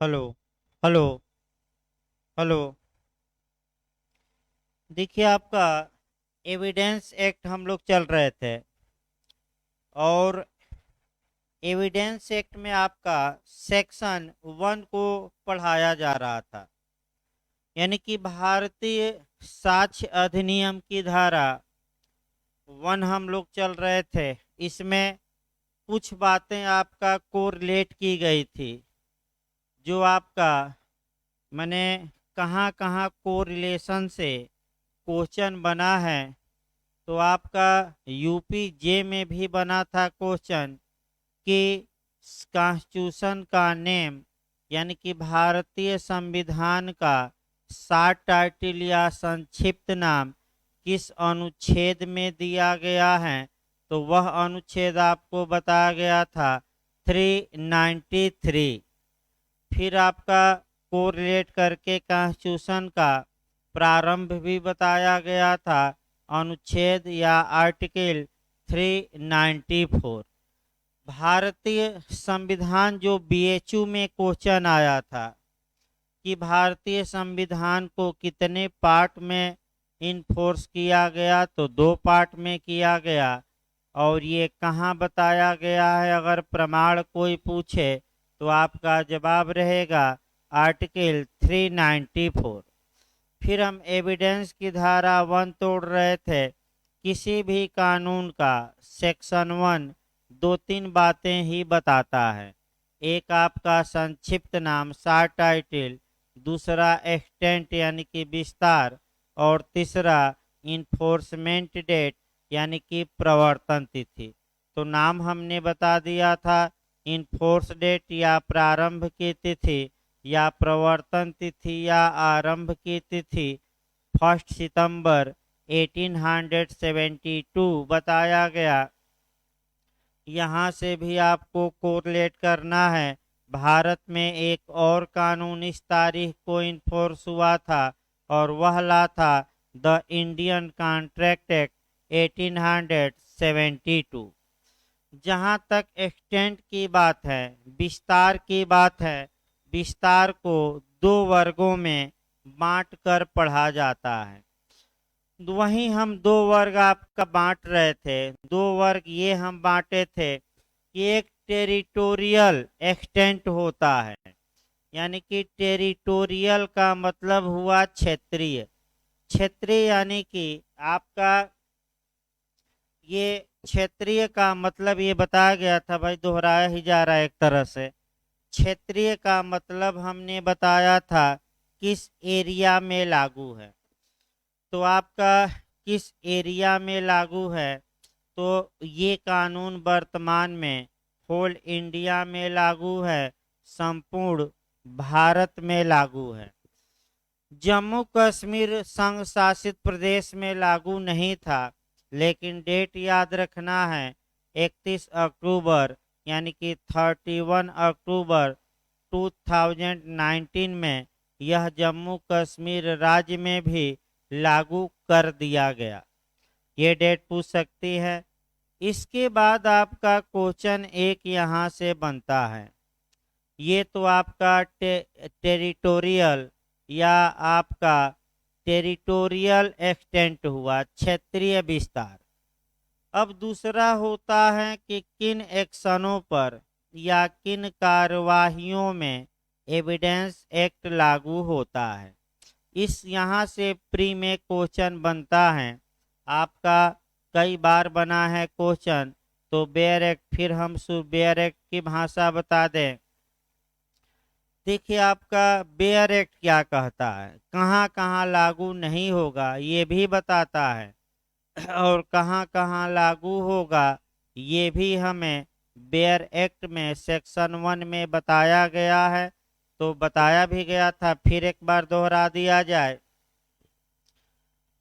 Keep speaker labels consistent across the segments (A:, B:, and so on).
A: Hello. Hello. Hello. देखिए आपका evidence act हम लोग चल रहे थे और एविडेंस एक्ट में आपका सेक्शन 1 को पढ़ाया जा रहा था। यानी कि भारतीय साक्ष्य अधिनियम की धारा 1 हम लोग चल रहे थे। इसमें कुछ बातें आपका कोरिलेट की गई थी जो आपका मैंने कहाँ कहाँ कोरिलेशन से क्वेश्चन बना है। तो आपका यूपी जे में भी बना था क्वेश्चन कि कॉन्स्टिट्यूशन का नेम यानी कि भारतीय संविधान का 60 टाइटल या संक्षिप्त नाम किस अनुच्छेद में दिया गया है। तो वह अनुच्छेद आपको बताया गया था 393। फिर आपका कोरिलेट करके कॉन्स्टिट्यूशन का प्रारंभ भी बताया गया था, अनुच्छेद या आर्टिकल 394। भारतीय संविधान जो बीएचयू में क्वेश्चन आया था कि भारतीय संविधान को कितने पार्ट में इन्फोर्स किया गया, तो 2 पार्ट में किया गया। और ये कहाँ बताया गया है, अगर प्रमाण कोई पूछे तो आपका जवाब रहेगा आर्टिकल 394। फिर हम एविडेंस की धारा 1 तोड़ रहे थे। किसी भी कानून का सेक्शन 1 2-3 बातें ही बताता है। एक आपका संक्षिप्त नाम 60 टाइटल, दूसरा एक्सटेंट यानी कि विस्तार, और तीसरा इन्फोर्समेंट डेट यानी कि प्रवर्तन तिथि। तो नाम हमने बता दिया था, इन्फोर्स डेट या प्रारंभ की तिथि या प्रवर्तन तिथि या आरंभ की तिथि 1 सितंबर 1872 बताया गया। यहाँ से भी आपको कोरिलेट करना है। भारत में एक और कानून इस तारीख को इन्फोर्स हुआ था और वह ला था द इंडियन कॉन्ट्रैक्ट एक्ट 1872। जहाँ तक एक्सटेंट की बात है, विस्तार की बात है, विस्तार को 2 वर्गों में बांट कर पढ़ा जाता है। वहीं हम 2 वर्ग आपका बांट रहे थे। 2 वर्ग ये हम बांटे थे कि एक टेरिटोरियल एक्सटेंट होता है, यानी कि टेरिटोरियल का मतलब हुआ क्षेत्रीय। क्षेत्रीय यानी कि आपका ये क्षेत्रीय का मतलब ये बताया गया था, भाई दोहराया ही जा रहा है एक तरह से। क्षेत्रीय का मतलब हमने बताया था किस एरिया में लागू है। तो आपका किस एरिया में लागू है, तो ये कानून वर्तमान में होल इंडिया में लागू है, संपूर्ण भारत में लागू है। जम्मू कश्मीर संघ शासित प्रदेश में लागू नहीं था, लेकिन डेट याद रखना है 31 अक्टूबर यानी कि 31 अक्टूबर 2019 में यह जम्मू कश्मीर राज्य में भी लागू कर दिया गया। ये डेट पूछ सकती है। इसके बाद आपका क्वेश्चन एक यहाँ से बनता है। ये तो आपका टेरिटोरियल या आपका टेरिटोरियल एक्सटेंट हुआ, क्षेत्रीय विस्तार। अब दूसरा होता है कि किन एक्शनों पर या किन कार्यवाहियों में एविडेंस एक्ट लागू होता है। इस यहाँ से प्री में क्वेश्चन बनता है आपका, कई बार बना है क्वेश्चन। तो बेयर एक्ट, फिर हम बेयर एक्ट की भाषा बता दें। देखिए आपका बेयर एक्ट क्या कहता है, कहाँ कहाँ लागू नहीं होगा ये भी बताता है, और कहाँ कहाँ लागू होगा ये भी हमें बेयर एक्ट में सेक्शन 1 में बताया गया है। तो बताया भी गया था, फिर एक बार दोहरा दिया जाए।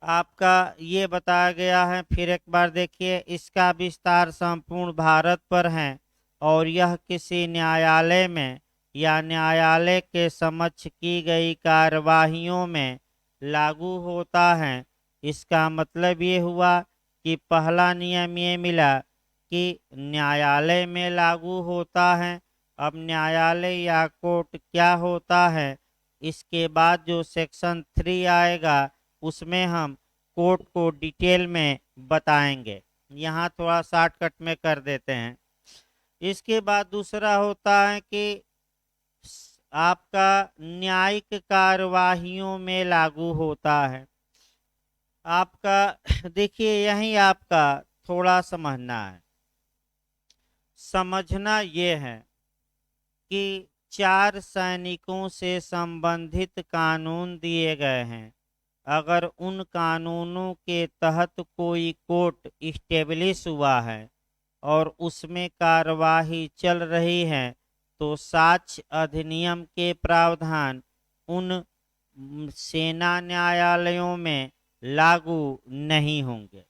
A: आपका ये बताया गया है, फिर एक बार देखिए, इसका विस्तार संपूर्ण भारत पर है और यह किसी न्यायालय में या न्यायालय के समक्ष की गई कार्यवाहियों में लागू होता है। इसका मतलब ये हुआ कि पहला नियम ये मिला कि न्यायालय में लागू होता है, अब न्यायालय या कोर्ट क्या होता है, इसके बाद जो सेक्शन 3 आएगा उसमें हम कोर्ट को डिटेल में बताएंगे। यहाँ थोड़ा शॉर्टकट में कर देते हैं। इसके बाद दूसरा होता है कि आपका न्यायिक कार्यवाहियों में लागू होता है। आपका देखिए यही आपका थोड़ा समझना है। समझना ये है कि 4 सैनिकों से संबंधित कानून दिए गए हैं। अगर उन कानूनों के तहत कोई कोर्ट इस्टेब्लिश हुआ है और उसमें कार्यवाही चल रही है तो साक्ष्य अधिनियम के प्रावधान उन सेना न्यायालयों में लागू नहीं होंगे।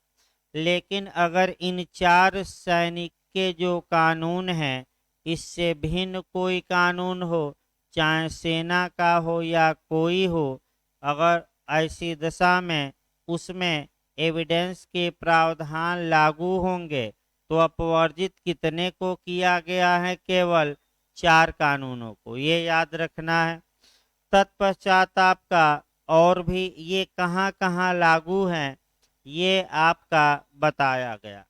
A: लेकिन अगर इन 4 सैनिक के जो कानून हैं इससे भिन्न कोई कानून हो, चाहे सेना का हो या कोई हो, अगर ऐसी दशा में उसमें एविडेंस के प्रावधान लागू होंगे तो अपवर्जित कितने को किया गया है, केवल 4 कानूनों को, ये याद रखना है। तत्पश्चात आपका और भी ये कहाँ कहाँ लागू हैं ये आपका बताया गया।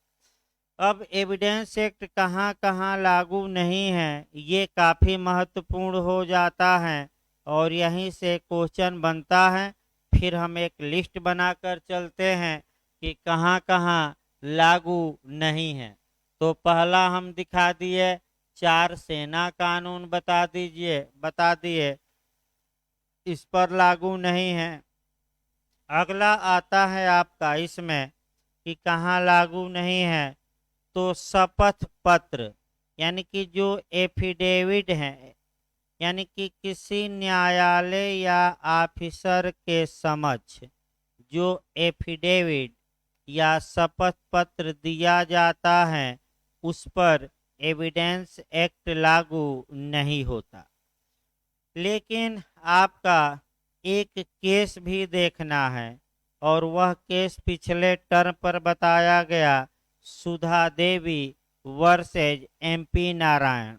A: अब एविडेंस एक्ट कहाँ कहाँ लागू नहीं है ये काफ़ी महत्वपूर्ण हो जाता है और यहीं से क्वेश्चन बनता है। फिर हम एक लिस्ट बनाकर चलते हैं कि कहाँ कहाँ लागू नहीं है। तो पहला हम दिखा दिए, 4 सेना कानून बता दिए इस पर लागू नहीं है। अगला आता है आपका इसमें कि कहाँ लागू नहीं है, तो शपथ पत्र यानी कि जो एफिडेविट है, यानी कि किसी न्यायालय या ऑफिसर के समक्ष जो एफिडेविट या शपथ पत्र दिया जाता है उस पर एविडेंस एक्ट लागू नहीं होता। लेकिन आपका एक केस भी देखना है और वह केस पिछले टर्म पर बताया गया, सुधा देवी वर्सेज एमपी नारायण।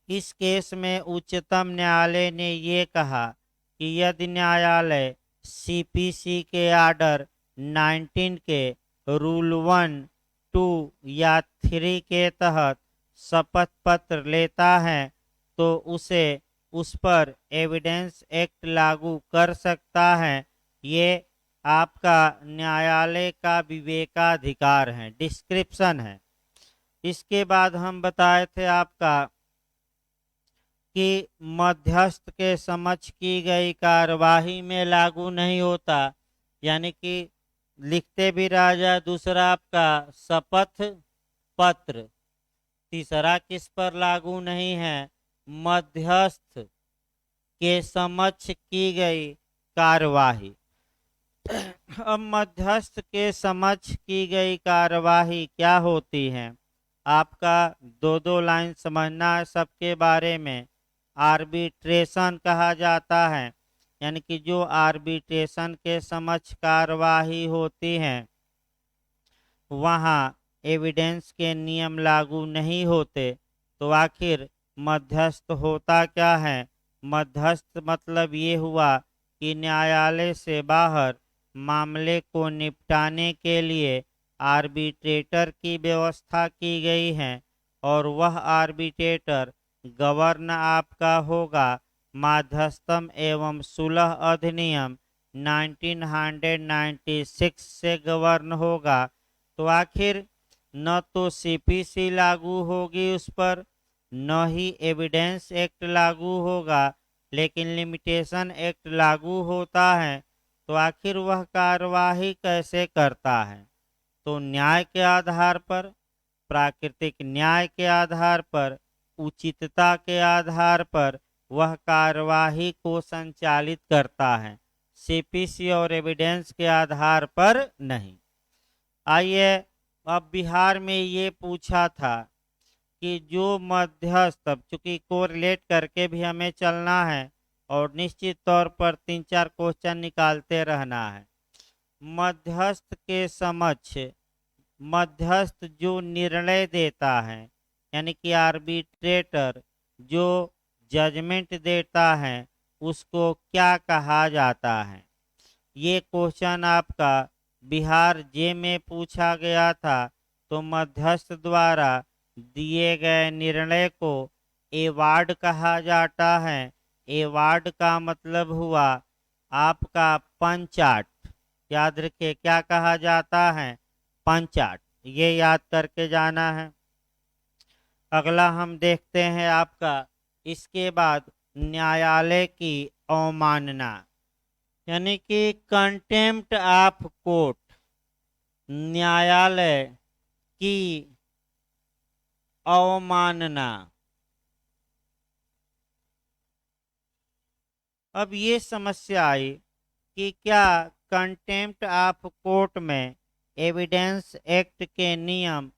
A: इस केस में उच्चतम न्यायालय ने ये कहा कि यदि न्यायालय सीपीसी के आर्डर 19 के रूल 1, 2 या 3 के तहत शपथ पत्र लेता है तो उसे उस पर एविडेंस एक्ट लागू कर सकता है। ये आपका न्यायालय का विवेकाधिकार है, डिस्क्रिप्शन है। इसके बाद हम बताए थे आपका कि मध्यस्थ के समक्ष की गई कार्यवाही में लागू नहीं होता, यानी कि लिखते भी राजा। दूसरा आपका शपथ पत्र। तीसरा किस पर लागू नहीं है, मध्यस्थ के समक्ष की गई कार्यवाही। अब मध्यस्थ के समक्ष की गई कार्यवाही क्या होती है, आपका 2 लाइन समझना है सबके बारे में। आर्बिट्रेशन कहा जाता है, यानी कि जो आर्बिट्रेशन के समक्ष कार्यवाही होती है वहाँ एविडेंस के नियम लागू नहीं होते। तो आखिर मध्यस्थ होता क्या है, मध्यस्थ मतलब ये हुआ कि न्यायालय से बाहर मामले को निपटाने के लिए आर्बिट्रेटर की व्यवस्था की गई है और वह आर्बिट्रेटर गवर्न आपका होगा मध्यस्थम एवं सुलह अधिनियम 1996 से गवर्न होगा। तो आखिर न तो सीपीसी लागू होगी उस पर, न ही एविडेंस एक्ट लागू होगा, लेकिन लिमिटेशन एक्ट लागू होता है। तो आखिर वह कार्यवाही कैसे करता है, तो न्याय के आधार पर, प्राकृतिक न्याय के आधार पर, उचितता के आधार पर वह कार्यवाही को संचालित करता है, सीपीसी और एविडेंस के आधार पर नहीं। आइए, अब बिहार में ये पूछा था कि जो मध्यस्थ, अब चूंकि कोरिलेट करके भी हमें चलना है और निश्चित तौर पर 3-4 क्वेश्चन निकालते रहना है। मध्यस्थ के समक्ष मध्यस्थ जो निर्णय देता है यानी कि आर्बिट्रेटर जो जजमेंट देता है उसको क्या कहा जाता है। ये क्वेश्चन आपका बिहार जे में पूछा गया था। तो मध्यस्थ द्वारा दिए गए निर्णय को एवार्ड कहा जाता है। एवार्ड का मतलब हुआ आपका पंचाट। याद रखिए क्या कहा जाता है, पंचाट। ये याद करके जाना है। अगला हम देखते हैं आपका इसके बाद न्यायालय की अवमानना, यानी कि कंटेम्प्ट ऑफ कोर्ट, न्यायालय की अवमानना। अब ये समस्या आई कि क्या कंटेम्प्ट ऑफ कोर्ट में एविडेंस एक्ट के नियम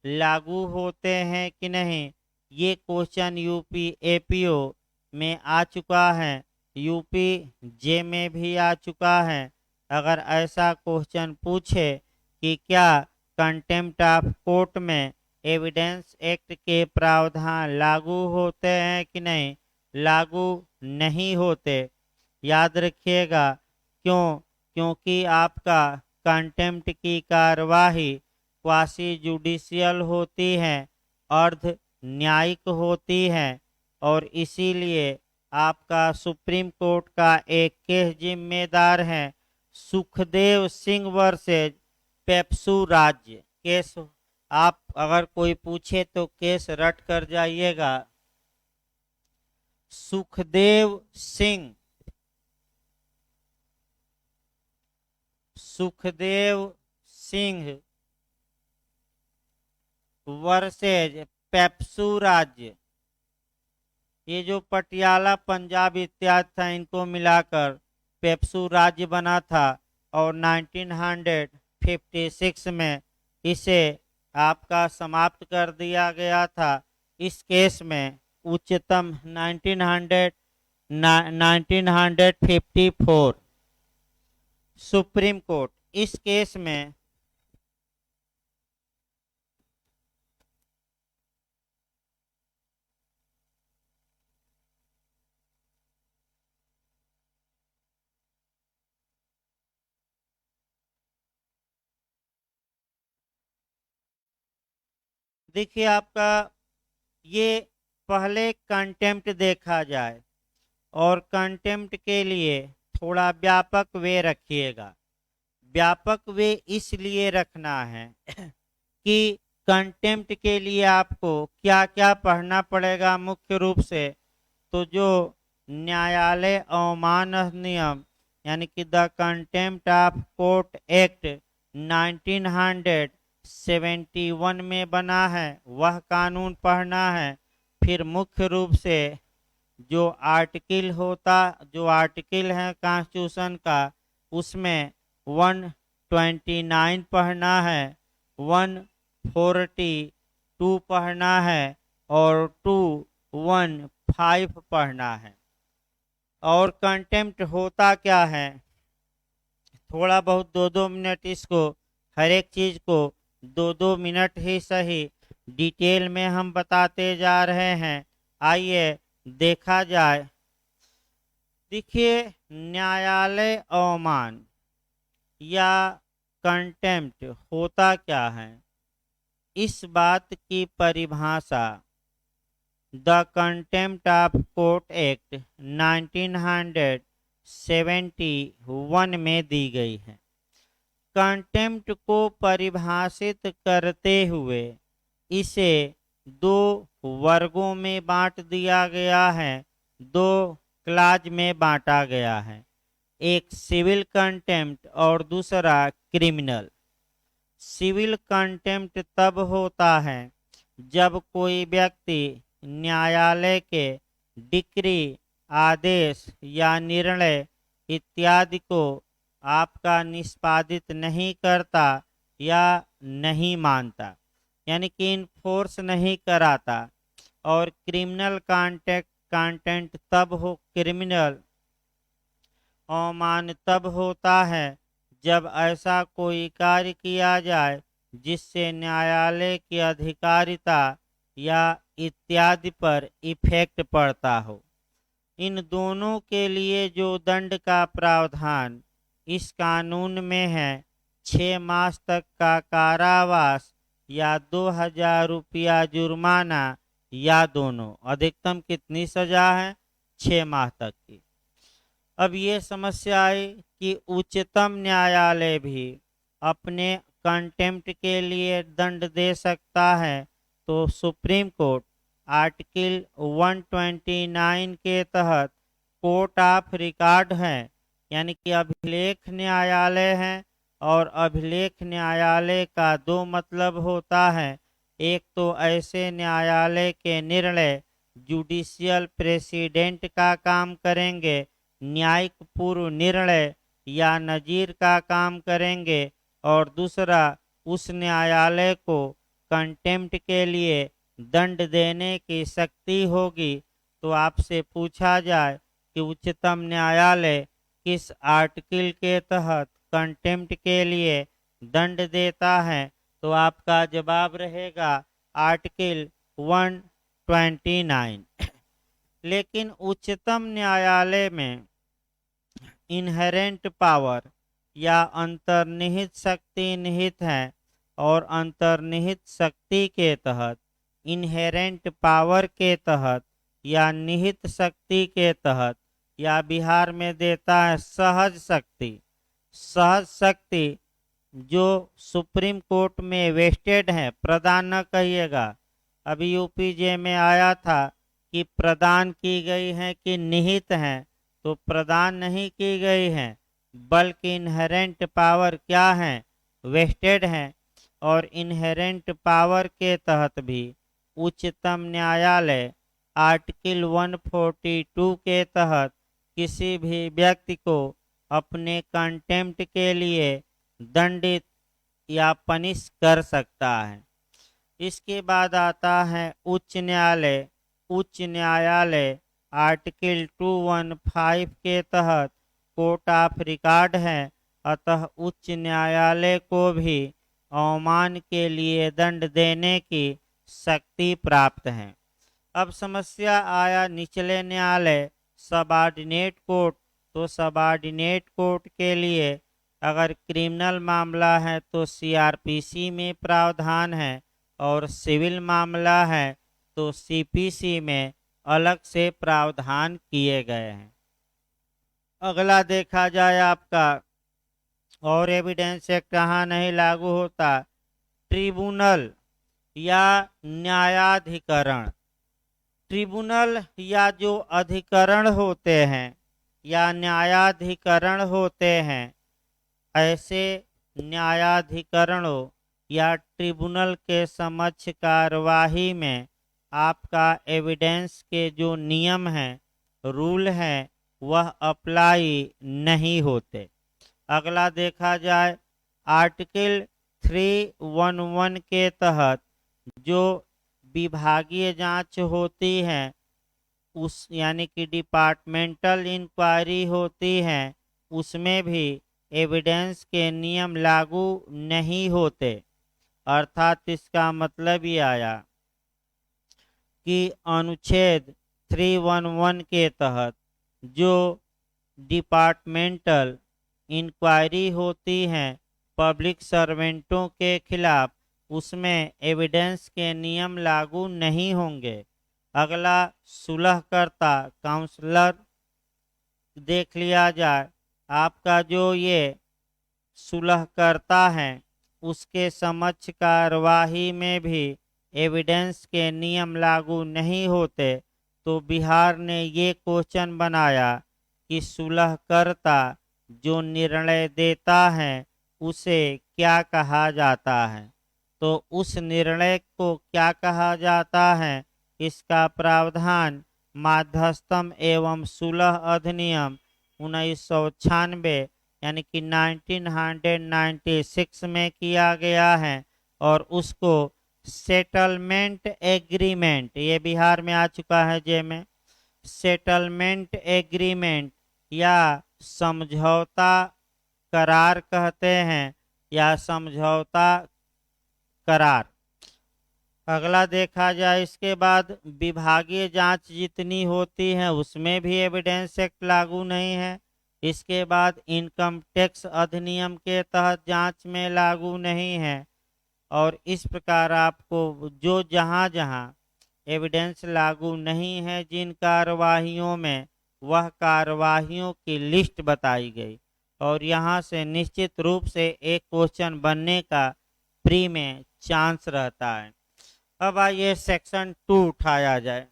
A: लागू होते हैं कि नहीं। ये क्वेश्चन यूपी एपीओ में आ चुका है, यूपी जे में भी आ चुका है। अगर ऐसा क्वेश्चन पूछे कि क्या कंटेम्प्ट ऑफ कोर्ट में एविडेंस एक्ट के प्रावधान लागू होते हैं कि नहीं, लागू नहीं होते। याद रखिएगा क्यों, क्योंकि आपका कंटेम्प्ट की कार्यवाही क्वासी जुडिशियल होती है, अर्ध न्यायिक होती है, और इसीलिए आपका सुप्रीम कोर्ट का एक केस जिम्मेदार है, सुखदेव सिंह वर्सेज पेप्सू राज्य केस। आप अगर कोई पूछे तो केस रट कर जाइएगा। सुखदेव सिंह वर्सेज पेप्सू राज्य। ये जो पटियाला पंजाब इत्यादि था इनको मिलाकर पेप्सू राज्य बना था, और 1956 में इसे आपका समाप्त कर दिया गया था। इस केस में उच्चतम 1954 सुप्रीम कोर्ट इस केस में देखिए आपका ये पहले कंटेम्प्ट देखा जाए, और कंटेम्प्ट के लिए थोड़ा व्यापक वे रखिएगा। व्यापक वे इसलिए रखना है कि कंटेम्प्ट के लिए आपको क्या क्या पढ़ना पड़ेगा मुख्य रूप से। तो जो न्यायालय अवमानना नियम यानी कि the contempt of court act 1971 में बना है, वह कानून पढ़ना है। फिर मुख्य रूप से जो आर्टिकल है कॉन्स्टिट्यूशन का, उसमें 129 पढ़ना है, 142 पढ़ना है, और 215 पढ़ना है। और कंटेम्प्ट होता क्या है, थोड़ा बहुत 2-2 मिनट इसको, हर एक चीज को 2-2 मिनट ही सही डिटेल में हम बताते जा रहे हैं। आइए देखा जाए। देखिए न्यायालय अवमान या कंटेम्प्ट होता क्या है, इस बात की परिभाषा the contempt of court act 1971 में दी गई है। कंटेम्प्ट को परिभाषित करते हुए इसे 2 वर्गों में बांट दिया गया है, 2 क्लाज में बांटा गया है। एक सिविल कंटेम्प्ट और दूसरा क्रिमिनल। सिविल कंटेम्प्ट तब होता है जब कोई व्यक्ति न्यायालय के डिक्री, आदेश या निर्णय इत्यादि को आपका निष्पादित नहीं करता या नहीं मानता, यानी कि इन्फोर्स नहीं कराता। और क्रिमिनल कंटेम्प्ट क्रिमिनल अवमान तब होता है जब ऐसा कोई कार्य किया जाए जिससे न्यायालय की अधिकारिता या इत्यादि पर इफेक्ट पड़ता हो। इन दोनों के लिए जो दंड का प्रावधान इस कानून में है, 6 मास तक का कारावास या 2,000 रुपया जुर्माना या दोनों। अधिकतम कितनी सजा है? 6 माह तक की। अब ये समस्या आई कि उच्चतम न्यायालय भी अपने कंटेम्प्ट के लिए दंड दे सकता है, तो सुप्रीम कोर्ट आर्टिकल 129 के तहत कोर्ट ऑफ रिकॉर्ड है, यानी कि अभिलेख न्यायालय है। और अभिलेख न्यायालय का दो मतलब होता है। एक तो ऐसे न्यायालय के निर्णय जुडिशियल प्रेसिडेंट का काम करेंगे, न्यायिक पूर्व निर्णय या नजीर का काम करेंगे। और दूसरा, उस न्यायालय को कंटेम्प्ट के लिए दंड देने की शक्ति होगी। तो आपसे पूछा जाए कि उच्चतम न्यायालय किस आर्टिकल के तहत कंटेम्प्ट के लिए दंड देता है, तो आपका जवाब रहेगा आर्टिकल 129। लेकिन उच्चतम न्यायालय में इनहेरेंट पावर या अंतर्निहित शक्ति निहित है, और अंतर्निहित शक्ति के तहत, इनहेरेंट पावर के तहत या निहित शक्ति के तहत, या बिहार में देता है सहज शक्ति। सहज शक्ति जो सुप्रीम कोर्ट में वेस्टेड है, प्रदान न कहिएगा। अभी यूपीजे में आया था कि प्रदान की गई है कि निहित है, तो प्रदान नहीं की गई है, बल्कि इनहेरेंट पावर क्या है? वेस्टेड है। और इनहेरेंट पावर के तहत भी उच्चतम न्यायालय आर्टिकल 142 के तहत किसी भी व्यक्ति को अपने कंटेम्प्ट के लिए दंडित या पनिश कर सकता है। इसके बाद आता है उच्च न्यायालय। उच्च न्यायालय आर्टिकल 215 के तहत कोर्ट ऑफ रिकॉर्ड है, अतः उच्च न्यायालय को भी अवमान के लिए दंड देने की शक्ति प्राप्त है। अब समस्या आया निचले न्यायालय, सबऑर्डिनेट कोर्ट। तो सबऑर्डिनेट कोर्ट के लिए अगर क्रिमिनल मामला है तो सीआरपीसी में प्रावधान है, और सिविल मामला है तो सीपीसी में अलग से प्रावधान किए गए हैं। अगला देखा जाए आपका, और एविडेंस एक्ट कहाँ नहीं लागू होता? ट्रिब्यूनल या न्यायाधिकरण। ट्रिब्यूनल या जो अधिकरण होते हैं या न्यायाधिकरण होते हैं, ऐसे न्यायाधिकरणों या ट्रिब्यूनल के समक्ष कार्यवाही में आपका एविडेंस के जो नियम हैं, रूल हैं, वह अप्लाई नहीं होते। अगला देखा जाए, आर्टिकल 311 के तहत जो विभागीय जांच होती है, उस यानी कि डिपार्टमेंटल इंक्वायरी होती है, उसमें भी एविडेंस के नियम लागू नहीं होते। अर्थात इसका मतलब ये आया कि अनुच्छेद 311 के तहत जो डिपार्टमेंटल इंक्वायरी होती है पब्लिक सर्वेंटों के खिलाफ, उसमें एविडेंस के नियम लागू नहीं होंगे। अगला सुलहकर्ता, काउंसलर देख लिया जाए। आपका जो ये सुलहकर्ता है, उसके समक्ष कार्यवाही में भी एविडेंस के नियम लागू नहीं होते। तो बिहार ने ये क्वेश्चन बनाया कि सुलहकर्ता जो निर्णय देता है उसे क्या कहा जाता है। तो उस निर्णय को क्या कहा जाता है, इसका प्रावधान माध्यस्थम एवं सुलह अधिनियम 1996 यानी कि 1996 में किया गया है। और उसको सेटलमेंट एग्रीमेंट, ये बिहार में आ चुका है जे में, सेटलमेंट एग्रीमेंट या समझौता करार कहते हैं, या समझौता करार। अगला देखा जाए इसके बाद विभागीय जांच जितनी होती है उसमें भी एविडेंस एक्ट लागू नहीं है। इसके बाद इनकम टैक्स अधिनियम के तहत जांच में लागू नहीं है। और इस प्रकार आपको जो जहां जहां एविडेंस लागू नहीं है जिन कार्यवाहियों में, वह कार्यवाहियों की लिस्ट बताई गई। और यहाँ से निश्चित रूप से एक क्वेश्चन बनने का प्री में चांस रहता है। अब आइए सेक्शन 2 उठाया जाए।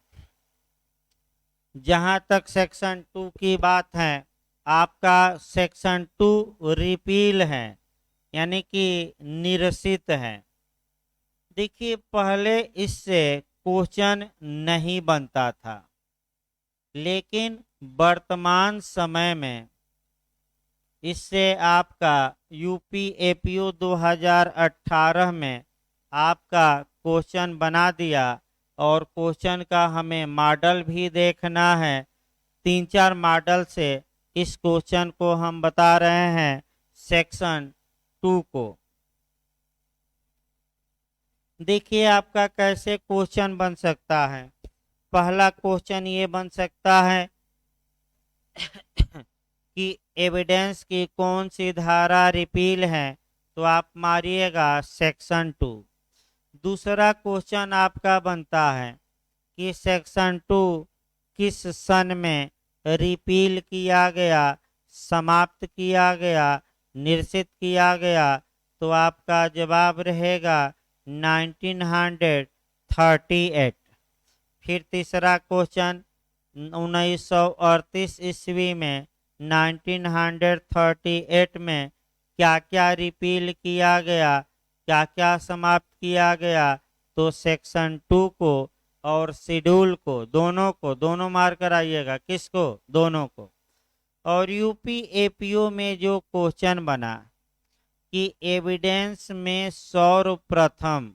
A: जहां तक सेक्शन 2 की बात है, आपका सेक्शन 2 रिपील है, यानी कि निरसित है। देखिए, पहले इससे क्वेश्चन नहीं बनता था, लेकिन वर्तमान समय में इससे आपका यूपी एपीओ 2018 में आपका क्वेश्चन बना दिया। और क्वेश्चन का हमें मॉडल भी देखना है। 3-4 मॉडल से इस क्वेश्चन को हम बता रहे हैं सेक्शन 2 को। देखिए आपका कैसे क्वेश्चन बन सकता है। पहला क्वेश्चन ये बन सकता है कि एविडेंस की कौन सी धारा रिपील है, तो आप मारिएगा सेक्शन 2। दूसरा क्वेश्चन आपका बनता है कि सेक्शन 2 किस सन में रिपील किया गया, समाप्त किया गया, निरसित किया गया, तो आपका जवाब रहेगा 1938। फिर तीसरा क्वेश्चन 1938 ईस्वी में 1938 में क्या क्या रिपील किया गया, क्या क्या समाप्त किया गया, तो सेक्शन 2 को और शेड्यूल को, दोनों मार कर आइएगा। किसको? दोनों को। और यूपी एपीओ में जो क्वेश्चन बना कि एविडेंस में सर्वप्रथम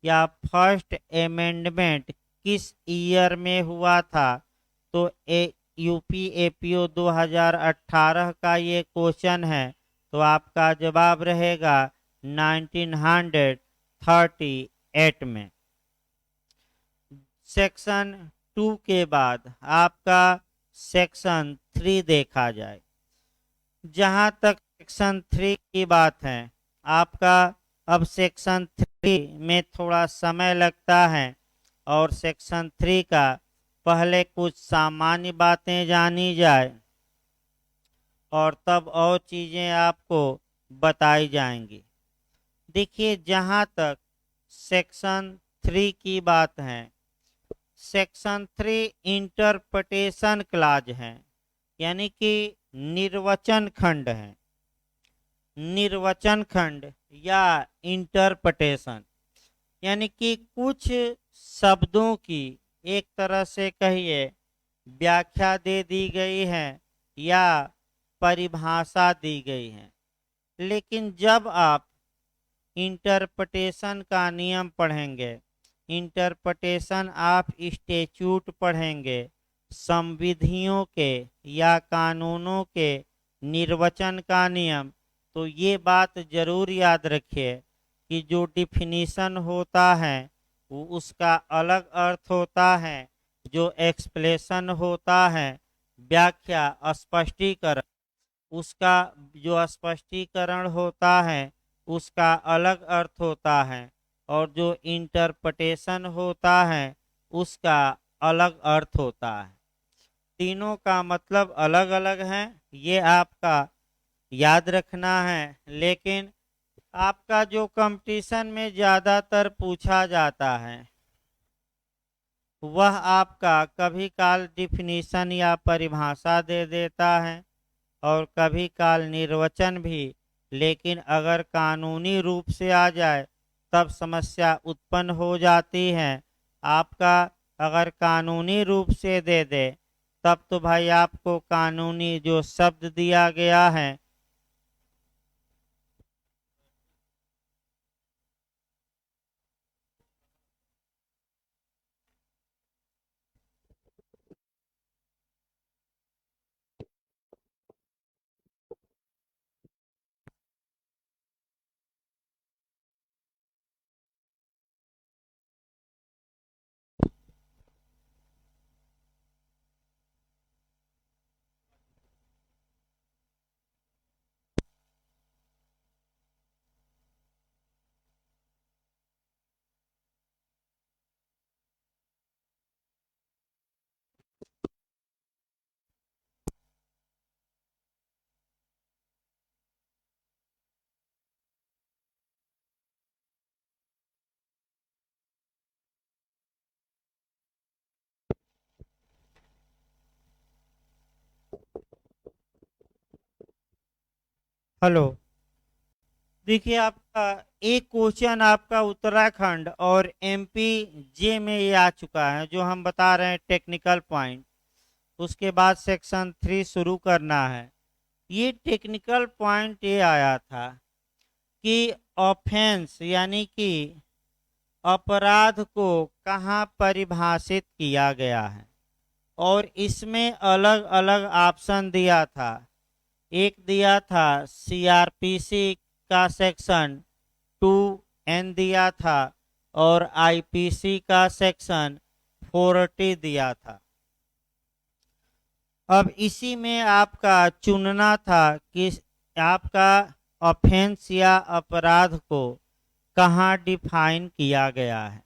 A: या फर्स्ट अमेंडमेंट किस ईयर में हुआ था, तो यूपी एपीओ 2018 का ये क्वेश्चन है, तो आपका जवाब रहेगा 1938 में। सेक्शन 2 के बाद आपका सेक्शन 3 देखा जाए। जहां तक सेक्शन 3 की बात है, आपका अब सेक्शन 3 में थोड़ा समय लगता है। और सेक्शन 3 का पहले कुछ सामान्य बातें जानी जाए और तब और चीजें आपको बताई जाएंगी। देखिए, जहां तक सेक्शन 3 की बात है, सेक्शन 3 इंटरप्रिटेशन क्लॉज है, यानी कि निर्वचन खंड है। निर्वचन खंड या इंटरप्रिटेशन, यानी कि कुछ शब्दों की एक तरह से कहिए व्याख्या दे दी गई है या परिभाषा दी गई है। लेकिन जब आप इंटरप्रिटेशन का नियम पढ़ेंगे, इंटरप्रिटेशन ऑफ स्टैट्यूट पढ़ेंगे, संविधियों के या कानूनों के निर्वचन का नियम, तो ये बात जरूर याद रखिए कि जो डिफिनीशन होता है वो उसका अलग अर्थ होता है। जो एक्सप्लेशन होता है, व्याख्या, स्पष्टीकरण, उसका जो स्पष्टीकरण होता है उसका अलग अर्थ होता है। और जो इंटरप्रिटेशन होता है उसका अलग अर्थ होता है। तीनों का मतलब अलग अलग है, ये आपका याद रखना है। लेकिन आपका जो कंपटीशन में ज़्यादातर पूछा जाता है वह आपका कभी काल डिफिनीशन या परिभाषा दे देता है और कभी काल निर्वचन भी। लेकिन अगर कानूनी रूप से आ जाए तब समस्या उत्पन्न हो जाती है। आपका अगर कानूनी रूप से दे दे तब तो भाई आपको कानूनी जो शब्द दिया गया है हेलो। देखिए आपका एक क्वेश्चन आपका उत्तराखंड और एमपी जे में ये आ चुका है, जो हम बता रहे हैं टेक्निकल पॉइंट। उसके बाद सेक्शन 3 शुरू करना है। ये टेक्निकल पॉइंट ये आया था कि ऑफेंस यानी कि अपराध को कहाँ परिभाषित किया गया है, और इसमें अलग अलग ऑप्शन दिया था। एक दिया था सीआरपीसी का सेक्शन 2N दिया था, और आईपीसी का सेक्शन 40 दिया था। अब इसी में आपका चुनना था कि आपका ऑफेंस या अपराध को कहाँ डिफाइन किया गया है,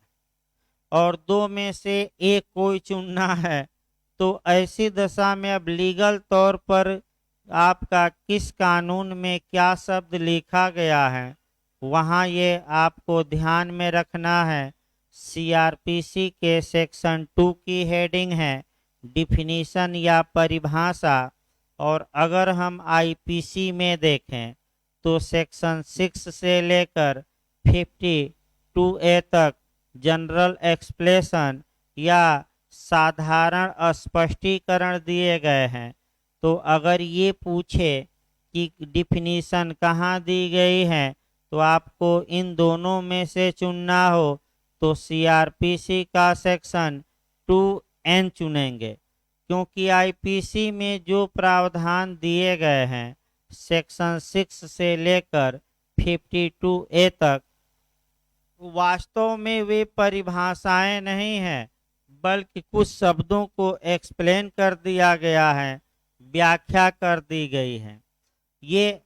A: और दो में से एक कोई चुनना है। तो ऐसी दशा में अब लीगल तौर पर आपका किस कानून में क्या शब्द लिखा गया है, वहाँ ये आपको ध्यान में रखना है। सीआरपीसी के सेक्शन 2 की हेडिंग है डिफिनीशन या परिभाषा, और अगर हम आईपीसी में देखें तो सेक्शन 6 से लेकर 52A तक जनरल एक्सप्लेशन या साधारण स्पष्टीकरण दिए गए हैं। तो अगर ये पूछे कि डिफिनीशन कहाँ दी गई है, तो आपको इन दोनों में से चुनना हो तो सीआरपीसी का सेक्शन 2N चुनेंगे, क्योंकि आईपीसी में जो प्रावधान दिए गए हैं सेक्शन 6 से लेकर 52A तक, वास्तव में वे परिभाषाएं नहीं हैं, बल्कि कुछ शब्दों को एक्सप्लेन कर दिया गया है, व्याख्या कर दी गई है। ये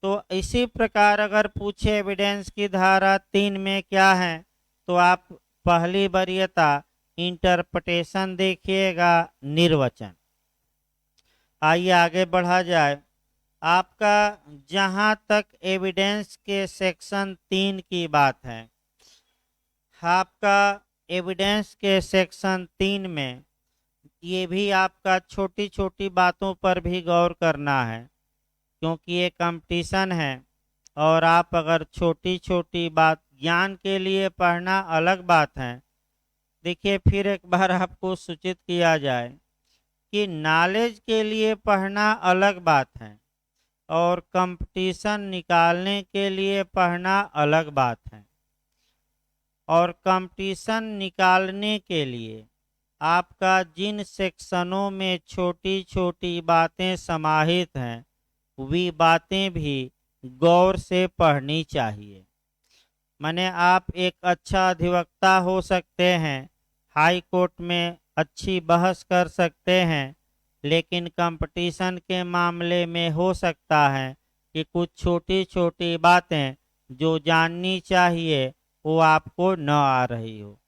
A: तो इसी प्रकार अगर पूछे एविडेंस की धारा 3 में क्या है, तो आप पहली वरीयता इंटरप्रिटेशन देखिएगा, निर्वचन। आइए आगे बढ़ा जाए। आपका जहां तक एविडेंस के सेक्शन 3 की बात है, आपका एविडेंस के सेक्शन 3 में ये भी आपका छोटी छोटी बातों पर भी गौर करना है, क्योंकि ये कंपटीशन है। और आप अगर छोटी छोटी बात ज्ञान के लिए पढ़ना अलग बात है। देखिए फिर एक बार आपको सूचित किया जाए कि नॉलेज के लिए पढ़ना अलग बात है, और कंपटीशन निकालने के लिए पढ़ना अलग बात है। और कंपटीशन निकालने के लिए आपका जिन सेक्शनों में छोटी छोटी बातें समाहित हैं, वे बातें भी गौर से पढ़नी चाहिए। माने आप एक अच्छा अधिवक्ता हो सकते हैं, हाई कोर्ट में अच्छी बहस कर सकते हैं, लेकिन कंपटीशन के मामले में हो सकता है कि कुछ छोटी छोटी बातें जो जाननी चाहिए वो आपको न आ रही हो।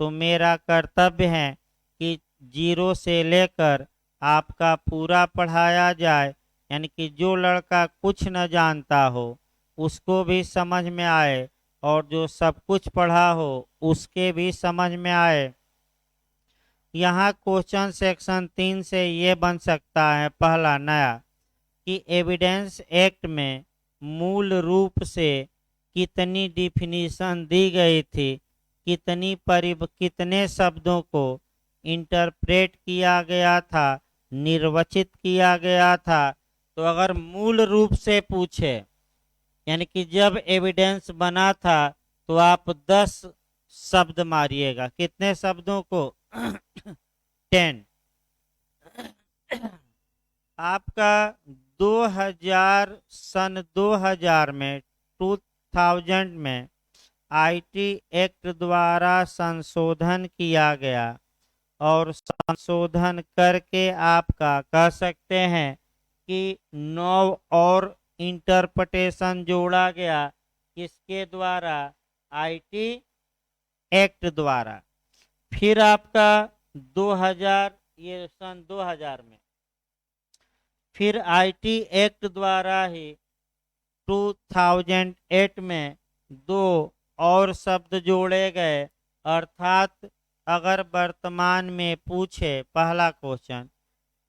A: तो मेरा कर्तव्य है कि 0 से लेकर आपका पूरा पढ़ाया जाए, यानी कि जो लड़का कुछ न जानता हो उसको भी समझ में आए, और जो सब कुछ पढ़ा हो उसके भी समझ में आए। यहाँ क्वेश्चन सेक्शन 3 से ये बन सकता है, पहला नया, कि एविडेंस एक्ट में मूल रूप से कितनी डिफिनीशन दी गई थी, कितने शब्दों को इंटरप्रेट किया गया था, निर्वचित किया गया था। तो अगर मूल रूप से पूछे, यानी कि जब एविडेंस बना था, तो आप 10 शब्द मारिएगा। कितने शब्दों को? 10। आपका 2000 में 2000 में आईटी एक्ट द्वारा संशोधन किया गया, और संशोधन करके आपका कह सकते हैं कि 9 और इंटरप्रिटेशन जोड़ा गया। किसके द्वारा? आईटी एक्ट द्वारा। फिर आपका 2000, ये सन 2000 में फिर आईटी एक्ट द्वारा ही 2008 में 2 और शब्द जोड़े गए। अर्थात अगर वर्तमान में पूछे पहला क्वेश्चन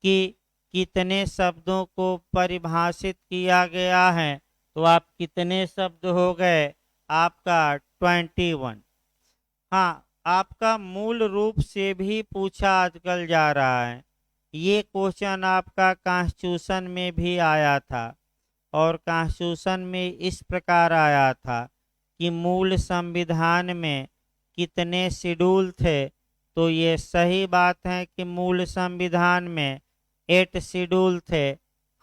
A: कि कितने शब्दों को परिभाषित किया गया है, तो आप कितने शब्द हो गए, आपका 21। हाँ, आपका मूल रूप से भी पूछा आजकल जा रहा है। ये क्वेश्चन आपका कॉन्स्टिट्यूशन में भी आया था, और कॉन्स्टिट्यूशन में इस प्रकार आया था कि मूल संविधान में कितने शेड्यूल थे। तो ये सही बात है कि मूल संविधान में 8 शेड्यूल थे,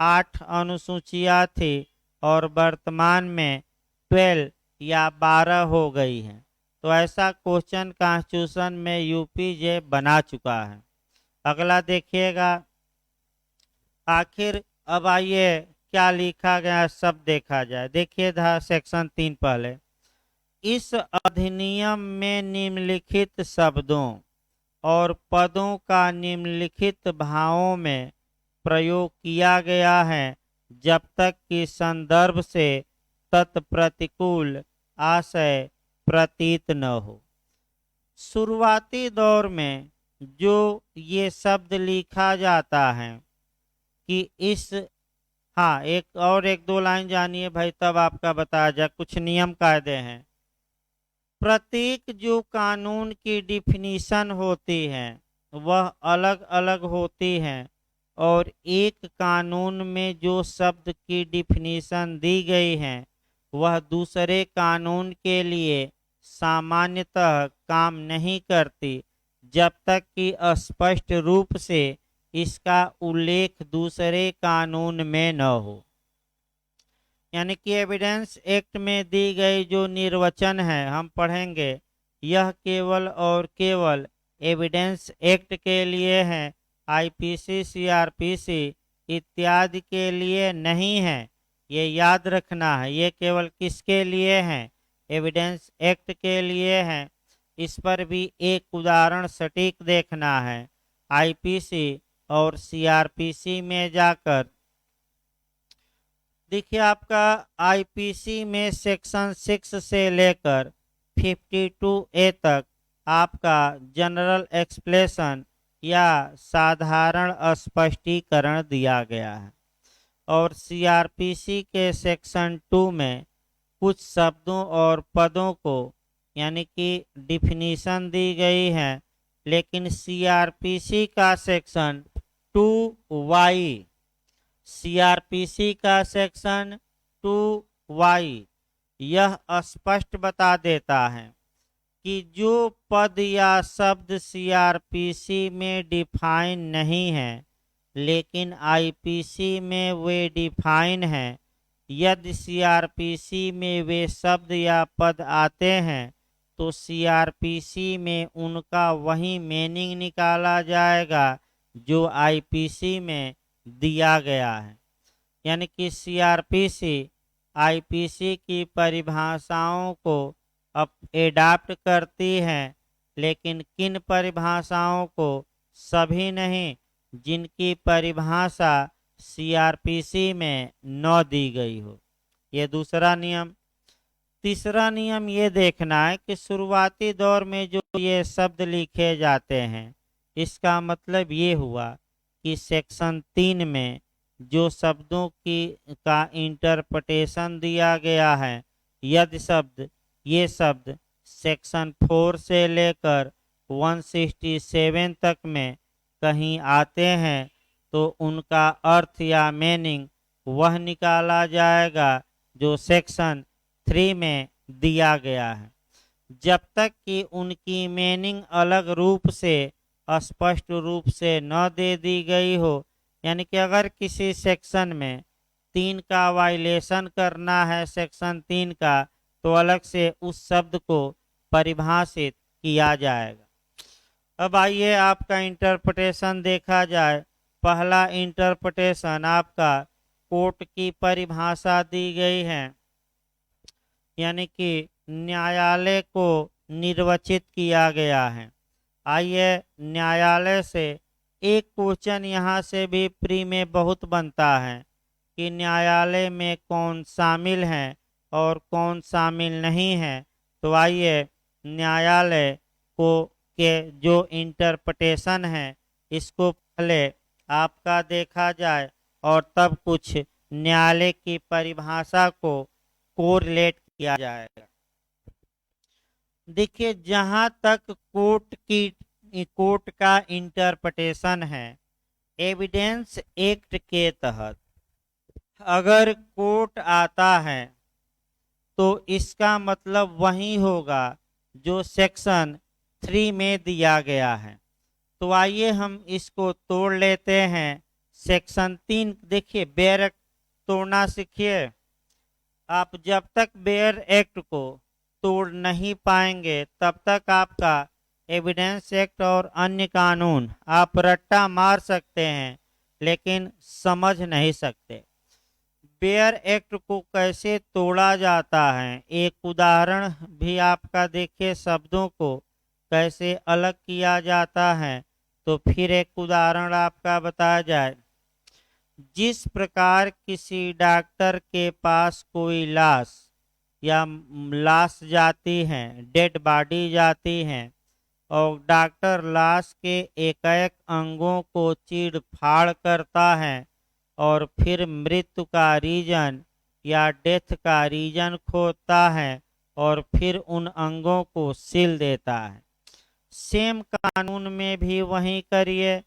A: 8 अनुसूचियाँ थी, और वर्तमान में 12 या 12 हो गई हैं। तो ऐसा क्वेश्चन कॉन्स्टिट्यूशन में यूपीजे बना चुका है। अगला देखिएगा, आखिर अब आइए क्या लिखा गया सब देखा जाए। देखिए था सेक्शन 3 पहले, इस अधिनियम में निम्नलिखित शब्दों और पदों का निम्नलिखित भावों में प्रयोग किया गया है जब तक कि संदर्भ से तत्प्रतिकूल आशय प्रतीत न हो। शुरुआती दौर में जो ये शब्द लिखा जाता है कि इस, हाँ एक दो लाइन जानिए भाई, तब आपका बताया जाए। कुछ नियम कायदे हैं। प्रत्येक जो कानून की डिफिनीशन होती है वह अलग अलग होती है, और एक कानून में जो शब्द की डिफिनीशन दी गई है वह दूसरे कानून के लिए सामान्यतः काम नहीं करती जब तक कि स्पष्ट रूप से इसका उल्लेख दूसरे कानून में न हो। यानी कि एविडेंस एक्ट में दी गई जो निर्वचन है हम पढ़ेंगे, यह केवल और केवल एविडेंस एक्ट के लिए है, आईपीसी, सीआरपीसी इत्यादि के लिए नहीं है। ये याद रखना है, ये केवल किसके लिए है, एविडेंस एक्ट के लिए है। इस पर भी एक उदाहरण सटीक देखना है। आईपीसी और सीआरपीसी में जाकर देखिए, आपका आईपीसी में सेक्शन 6 से लेकर 52A तक आपका जनरल एक्सप्लेशन या साधारण स्पष्टीकरण दिया गया है, और सीआरपीसी के सेक्शन 2 में कुछ शब्दों और पदों को यानी कि डिफिनीशन दी गई है। लेकिन सीआरपीसी का सेक्शन 2Y, सीआरपीसी का सेक्शन 2Y यह स्पष्ट बता देता है कि जो पद या शब्द सीआरपीसी में डिफाइन नहीं है लेकिन आईपीसी में वे डिफाइन हैं, यदि सीआरपीसी में वे शब्द या पद आते हैं तो सीआरपीसी में उनका वही मीनिंग निकाला जाएगा जो आईपीसी में दिया गया है। यानी कि सीआरपीसी आईपीसी की परिभाषाओं को एडाप्ट करती है, लेकिन किन परिभाषाओं को, सभी नहीं जिनकी परिभाषा सीआरपीसी में न दी गई हो। ये दूसरा नियम। तीसरा नियम ये देखना है कि शुरुआती दौर में जो ये शब्द लिखे जाते हैं, इसका मतलब ये हुआ कि सेक्शन 3 में जो शब्दों की का इंटरप्रिटेशन दिया गया है, यदि ये शब्द सेक्शन 4 से लेकर 167 तक में कहीं आते हैं तो उनका अर्थ या मीनिंग वह निकाला जाएगा जो सेक्शन 3 में दिया गया है, जब तक कि उनकी मीनिंग अलग रूप से स्पष्ट रूप से न दे दी गई हो। यानी कि अगर किसी सेक्शन में 3 का वायलेशन करना है, सेक्शन 3 का, तो अलग से उस शब्द को परिभाषित किया जाएगा। अब आइए आपका इंटरप्रिटेशन देखा जाए। पहला इंटरप्रिटेशन आपका कोर्ट की परिभाषा दी गई है, यानी कि न्यायालय को निर्वचित किया गया है। आइए न्यायालय से एक क्वेश्चन यहाँ से भी प्री में बहुत बनता है कि न्यायालय में कौन शामिल है और कौन शामिल नहीं है। तो आइए न्यायालय को के जो इंटरप्रिटेशन है इसको पहले आपका देखा जाए और तब कुछ न्यायालय की परिभाषा को कोरिलेट किया जाएगा। देखिए, जहां तक कोर्ट का इंटरप्रिटेशन है, एविडेंस एक्ट के तहत अगर कोर्ट आता है तो इसका मतलब वही होगा जो सेक्शन 3 में दिया गया है। तो आइए हम इसको तोड़ लेते हैं। सेक्शन 3 देखिए, बेयर एक्ट तोड़ना सीखिए। आप जब तक बेयर एक्ट को तोड़ नहीं पाएंगे तब तक आपका एविडेंस एक्ट और अन्य कानून आप रट्टा मार सकते हैं लेकिन समझ नहीं सकते। बेयर एक्ट को कैसे तोड़ा जाता है, एक उदाहरण भी आपका देखिए, शब्दों को कैसे अलग किया जाता है। तो फिर एक उदाहरण आपका बताया जाए। जिस प्रकार किसी डॉक्टर के पास कोई लाश या लाश जाती है, डेड बॉडी जाती है, और डॉक्टर लाश के एक एक अंगों को चीर फाड़ करता है और फिर मृत्यु का रीजन या डेथ का रीजन खोजता है और फिर उन अंगों को सील देता है। सेम कानून में भी वही करिए।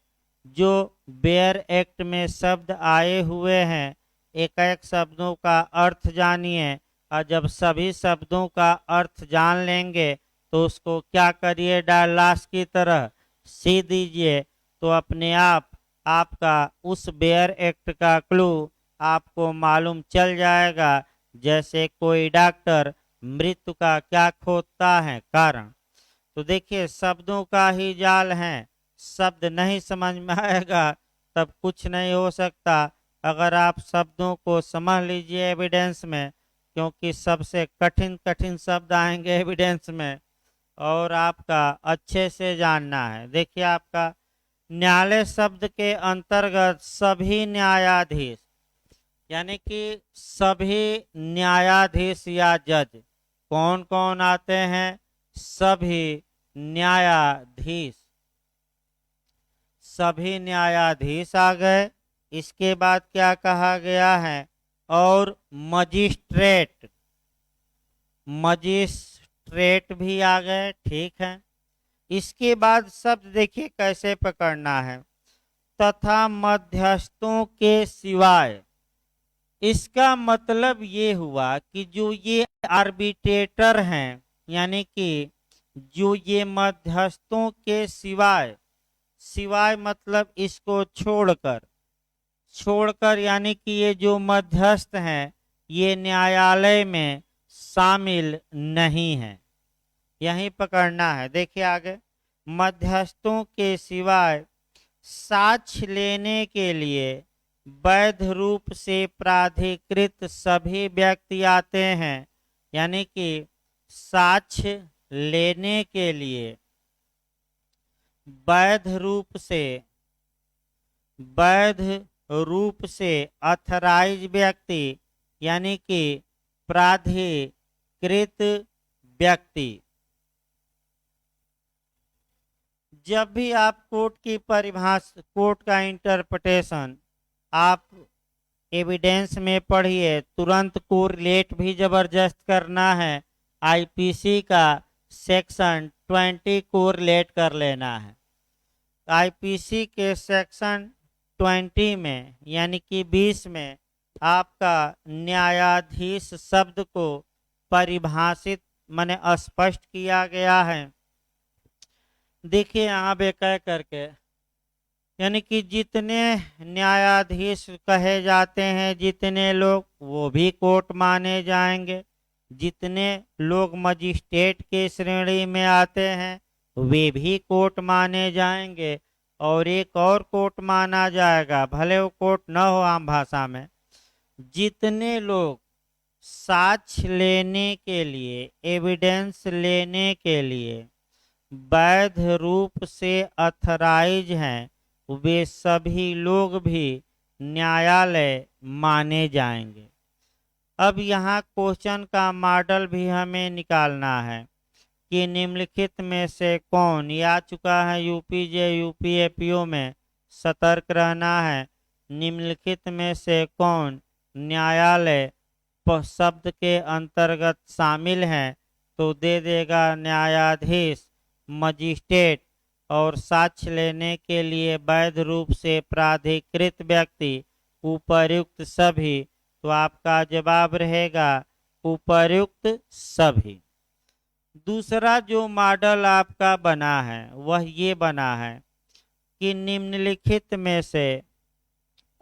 A: जो बेयर एक्ट में शब्द आए हुए हैं, एक एक शब्दों का अर्थ जानिए, और जब सभी शब्दों का अर्थ जान लेंगे तो उसको क्या करिए, लाश की तरह सी दीजिए। तो अपने आप आपका उस बेयर एक्ट का क्लू आपको मालूम चल जाएगा। जैसे कोई डॉक्टर मृत्यु का क्या खोजता है, कारण। तो देखिए, शब्दों का ही जाल है, शब्द नहीं समझ में आएगा तब कुछ नहीं हो सकता। अगर आप शब्दों को समझ लीजिए एविडेंस में, क्योंकि सबसे कठिन कठिन शब्द आएंगे एविडेंस में, और आपका अच्छे से जानना है। देखिए, आपका न्यायालय शब्द के अंतर्गत सभी न्यायाधीश, यानी कि सभी न्यायाधीश या जज कौन कौन आते हैं, सभी न्यायाधीश, सभी न्यायाधीश आ गए। इसके बाद क्या कहा गया है, और मजिस्ट्रेट, मजिस्ट्रेट भी आ गए, ठीक है। इसके बाद शब्द देखिए कैसे पकड़ना है, तथा मध्यस्थों के सिवाय। इसका मतलब ये हुआ कि जो ये आर्बिट्रेटर हैं, यानी कि जो ये मध्यस्थों के सिवाय, सिवाय मतलब इसको छोड़कर, छोड़कर यानी कि ये जो मध्यस्थ हैं ये न्यायालय में शामिल नहीं है। यही पकड़ना है। देखिए आगे, मध्यस्थों के सिवाय साक्ष्य लेने के लिए वैध रूप से प्राधिकृत सभी व्यक्ति आते हैं, यानी कि साक्ष्य लेने के लिए वैध रूप से अथराइज व्यक्ति, यानी कि प्राधिकृत व्यक्ति। जब भी आप कोर्ट की परिभाषा, कोर्ट का इंटरप्रिटेशन आप एविडेंस में पढ़िए, तुरंत कोरिलेट भी जबरदस्त करना है। आईपीसी का सेक्शन 20 कोरिलेट कर लेना है। आईपीसी के सेक्शन 20 में यानी कि 20 में आपका न्यायाधीश शब्द को परिभाषित माने स्पष्ट किया गया है। देखिए यहाँ बेकर करके, यानी कि जितने न्यायाधीश कहे जाते हैं, जितने लोग, वो भी कोर्ट माने जाएंगे। जितने लोग मजिस्ट्रेट के श्रेणी में आते हैं वे भी कोर्ट माने जाएंगे। और एक और कोर्ट माना जाएगा, भले वो कोर्ट न हो आम भाषा में, जितने लोग साक्ष्य लेने के लिए, एविडेंस लेने के लिए वैध रूप से अथराइज हैं, वे सभी लोग भी न्यायालय माने जाएंगे। अब यहाँ क्वेश्चन का मॉडल भी हमें निकालना है कि निम्नलिखित में से कौन, ये आ चुका है यूपीजे यूपीएपीओ में, सतर्क रहना है। निम्नलिखित में से कौन न्यायालय शब्द के अंतर्गत शामिल हैं? तो दे देगा न्यायाधीश, मजिस्ट्रेट और साक्ष्य लेने के लिए वैध रूप से प्राधिकृत व्यक्ति, उपर्युक्त सभी। तो आपका जवाब रहेगा उपर्युक्त सभी। दूसरा जो मॉडल आपका बना है वह ये बना है कि निम्नलिखित में से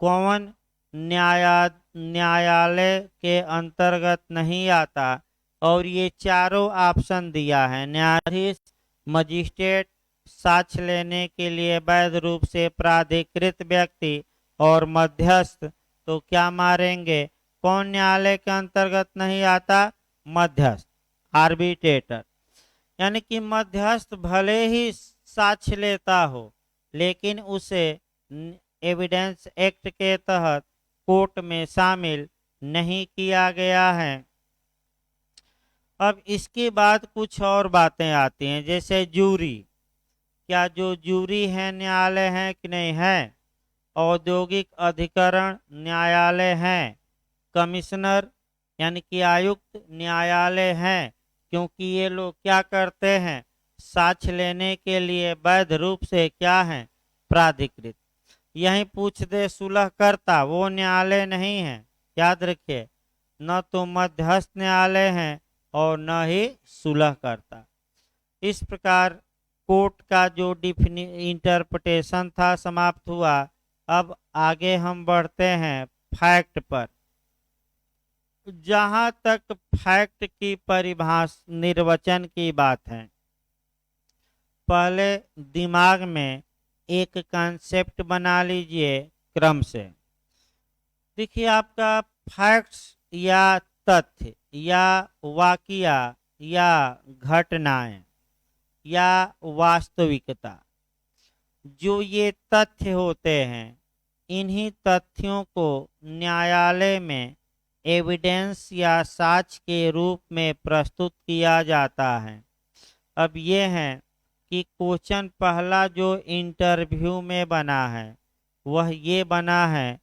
A: कौन न्यायालय के अंतर्गत नहीं आता, और ये चारों ऑप्शन दिया है, न्यायाधीश, मजिस्ट्रेट, साक्ष्य लेने के लिए वैध रूप से प्राधिकृत व्यक्ति और मध्यस्थ। तो क्या मारेंगे? कौन न्यायालय के अंतर्गत नहीं आता? मध्यस्थ, आर्बिट्रेटर। यानी कि मध्यस्थ भले ही साक्ष्य लेता हो, लेकिन उसे एविडेंस एक्ट के तहत कोर्ट में शामिल नहीं किया गया है। अब इसके बाद कुछ और बातें आती हैं, जैसे जूरी। क्या जो जूरी है न्यायालय है कि नहीं है? औद्योगिक अधिकरण न्यायालय है। कमिश्नर यानी कि आयुक्त न्यायालय है, क्योंकि ये लोग क्या करते हैं? साक्ष्य लेने के लिए वैध रूप से क्या है? प्राधिकृत। यही पूछ दे सुलहकर्ता, वो न्यायालय नहीं है, याद रखिए। न तो मध्यस्थ न्यायालय है और न ही सुलहकर्ता। इस प्रकार कोर्ट का जो इंटरप्रिटेशन था समाप्त हुआ। अब आगे हम बढ़ते हैं फैक्ट पर। जहां तक फैक्ट की परिभाषा निर्वचन की बात है, पहले दिमाग में एक कॉन्सेप्ट बना लीजिए क्रम से। देखिए, आपका फैक्ट्स या तथ्य या वाकया या घटनाएं या वास्तविकता, जो ये तथ्य होते हैं, इन्हीं तथ्यों को न्यायालय में एविडेंस या साक्ष्य के रूप में प्रस्तुत किया जाता है। अब ये है कि क्वेश्चन पहला जो इंटरव्यू में बना है वह ये बना है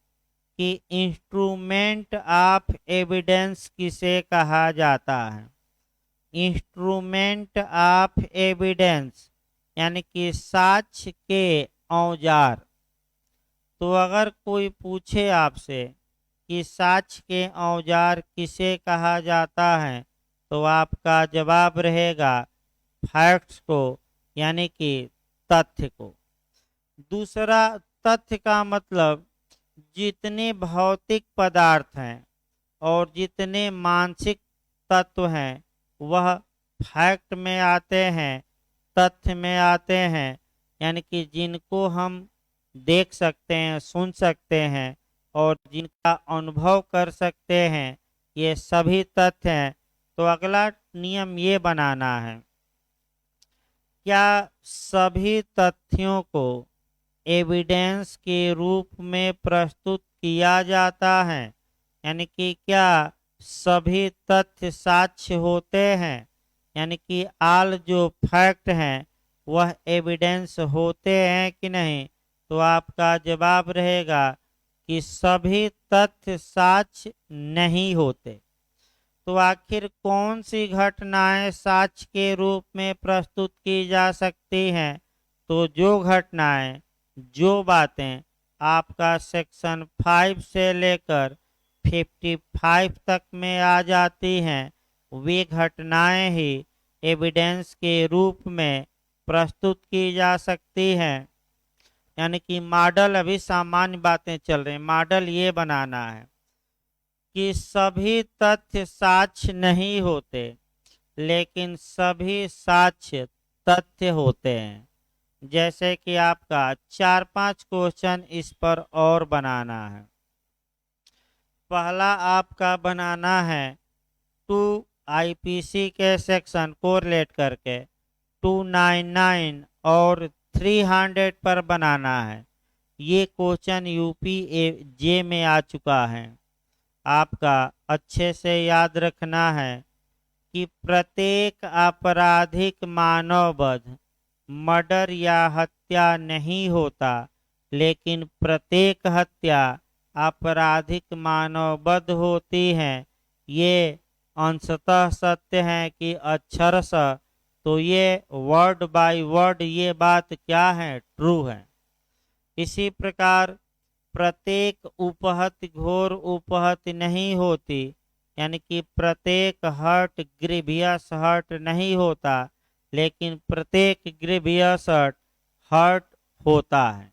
A: कि इंस्ट्रूमेंट ऑफ एविडेंस किसे कहा जाता है? इंस्ट्रूमेंट ऑफ एविडेंस यानी कि साक्ष्य के औजार। तो अगर कोई पूछे आपसे कि साक्ष्य के औजार किसे कहा जाता है, तो आपका जवाब रहेगा फैक्ट्स को, यानी कि तथ्य को। दूसरा, तथ्य का मतलब जितने भौतिक पदार्थ हैं और जितने मानसिक तत्व हैं वह फैक्ट में आते हैं, तथ्य में आते हैं। यानी कि जिनको हम देख सकते हैं, सुन सकते हैं और जिनका अनुभव कर सकते हैं, ये सभी तथ्य हैं। तो अगला नियम ये बनाना है, क्या सभी तथ्यों को एविडेंस के रूप में प्रस्तुत किया जाता है? यानी कि क्या सभी तथ्य साक्ष्य होते हैं? यानी कि आल जो फैक्ट हैं वह एविडेंस होते हैं कि नहीं? तो आपका जवाब रहेगा कि सभी तथ्य साक्ष्य नहीं होते। तो आखिर कौन सी घटनाएं साक्ष्य के रूप में प्रस्तुत की जा सकती हैं? तो जो घटनाएं, जो बातें आपका सेक्शन 5 से लेकर 55 तक में आ जाती हैं, वे घटनाएं ही एविडेंस के रूप में प्रस्तुत की जा सकती हैं। यानी कि मॉडल, अभी सामान्य बातें चल रही, मॉडल ये बनाना है कि सभी तथ्य साक्ष्य नहीं होते, लेकिन सभी साक्ष्य तथ्य होते हैं। जैसे कि आपका 4-5 क्वेश्चन इस पर और बनाना है। पहला आपका बनाना है 2 आईपीसी के सेक्शन को रिलेट करके 299 और 300 पर बनाना है। ये क्वेश्चन यूपी जे में आ चुका है। आपका अच्छे से याद रखना है कि प्रत्येक आपराधिक मानववध, मर्डर या हत्या नहीं होता, लेकिन प्रत्येक हत्या आपराधिक मानववध होती है। ये अंशतः सत्य है कि अक्षरशः तो ये वर्ड बाय वर्ड ये बात क्या है, ट्रू है। इसी प्रकार प्रत्येक उपहत्य घोर उपहत्य नहीं होती, यानी कि प्रत्येक हर्ट ग्रीवियस हर्ट नहीं होता, लेकिन प्रत्येक ग्रीवियस हर्ट होता है।